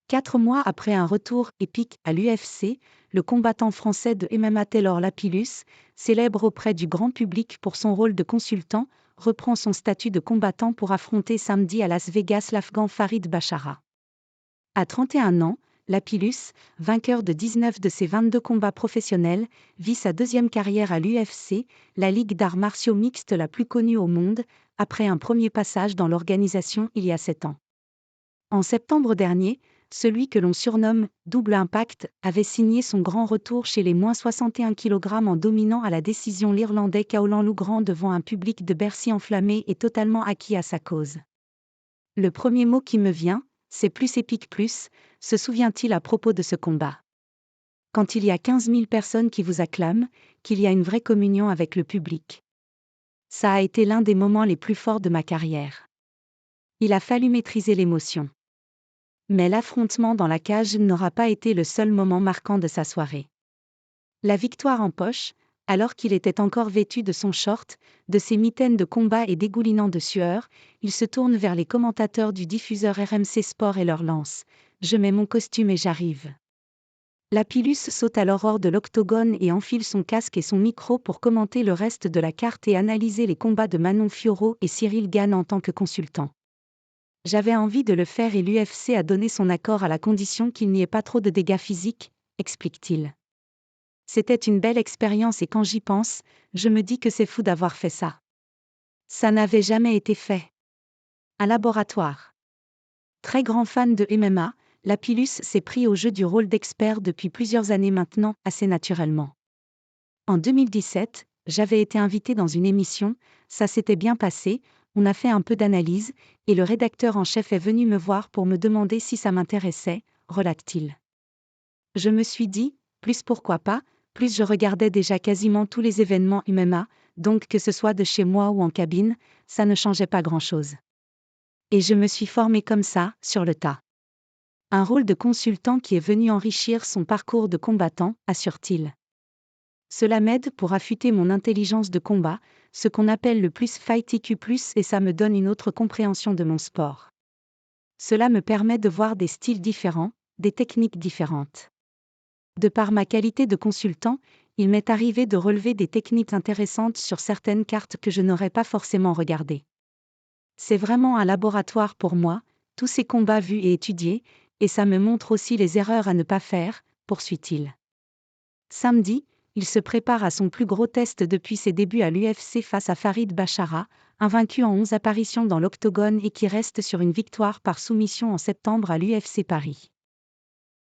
4 mois après un retour épique à l'UFC, le combattant français de MMA Taylor Lapillus, célèbre auprès du grand public pour son rôle de consultant, reprend son statut de combattant pour affronter samedi à Las Vegas l'Afghan Farid Bashara. À 31 ans, Lapillus, vainqueur de 19 de ses 22 combats professionnels, vit sa deuxième carrière à l'UFC, la ligue d'arts martiaux mixtes la plus connue au monde, après un premier passage dans l'organisation il y a 7 ans. En septembre dernier, celui que l'on surnomme « Double Impact » avait signé son grand retour chez les moins 61 kg en dominant à la décision l'Irlandais Caolan Lougrand devant un public de Bercy enflammé et totalement acquis à sa cause. Le premier mot qui me vient, c'est plus épique plus, se souvient-il à propos de ce combat. Quand il y a 15 000 personnes qui vous acclament, qu'il y a une vraie communion avec le public. Ça a été l'un des moments les plus forts de ma carrière. Il a fallu maîtriser l'émotion. Mais l'affrontement dans la cage n'aura pas été le seul moment marquant de sa soirée. La victoire en poche, alors qu'il était encore vêtu de son short, de ses mitaines de combat et dégoulinant de sueur, il se tourne vers les commentateurs du diffuseur RMC Sport et leur lance « Je mets mon costume et j'arrive ». Lapillus saute alors hors de l'octogone et enfile son casque et son micro pour commenter le reste de la carte et analyser les combats de Manon Fiorot et Cyril Gane en tant que consultant. J'avais envie de le faire et l'UFC a donné son accord à la condition qu'il n'y ait pas trop de dégâts physiques, explique-t-il. C'était une belle expérience et quand j'y pense, je me dis que c'est fou d'avoir fait ça. Ça n'avait jamais été fait. Un laboratoire. Très grand fan de MMA, Lapillus s'est pris au jeu du rôle d'expert depuis plusieurs années maintenant, assez naturellement. En 2017, j'avais été invité dans une émission, ça s'était bien passé, on a fait un peu d'analyse, et le rédacteur en chef est venu me voir pour me demander si ça m'intéressait, relate-t-il. Je me suis dit, plus pourquoi pas, plus je regardais déjà quasiment tous les événements MMA, donc que ce soit de chez moi ou en cabine, ça ne changeait pas grand-chose. Et je me suis formé comme ça, sur le tas. Un rôle de consultant qui est venu enrichir son parcours de combattant, assure-t-il. Cela m'aide pour affûter mon intelligence de combat, ce qu'on appelle le plus fight IQ+, et ça me donne une autre compréhension de mon sport. Cela me permet de voir des styles différents, des techniques différentes. De par ma qualité de consultant, il m'est arrivé de relever des techniques intéressantes sur certaines cartes que je n'aurais pas forcément regardées. C'est vraiment un laboratoire pour moi, tous ces combats vus et étudiés, et ça me montre aussi les erreurs à ne pas faire, poursuit-il. Samedi, il se prépare à son plus gros test depuis ses débuts à l'UFC face à Farid Bashara, invaincu en 11 apparitions dans l'octogone et qui reste sur une victoire par soumission en septembre à l'UFC Paris.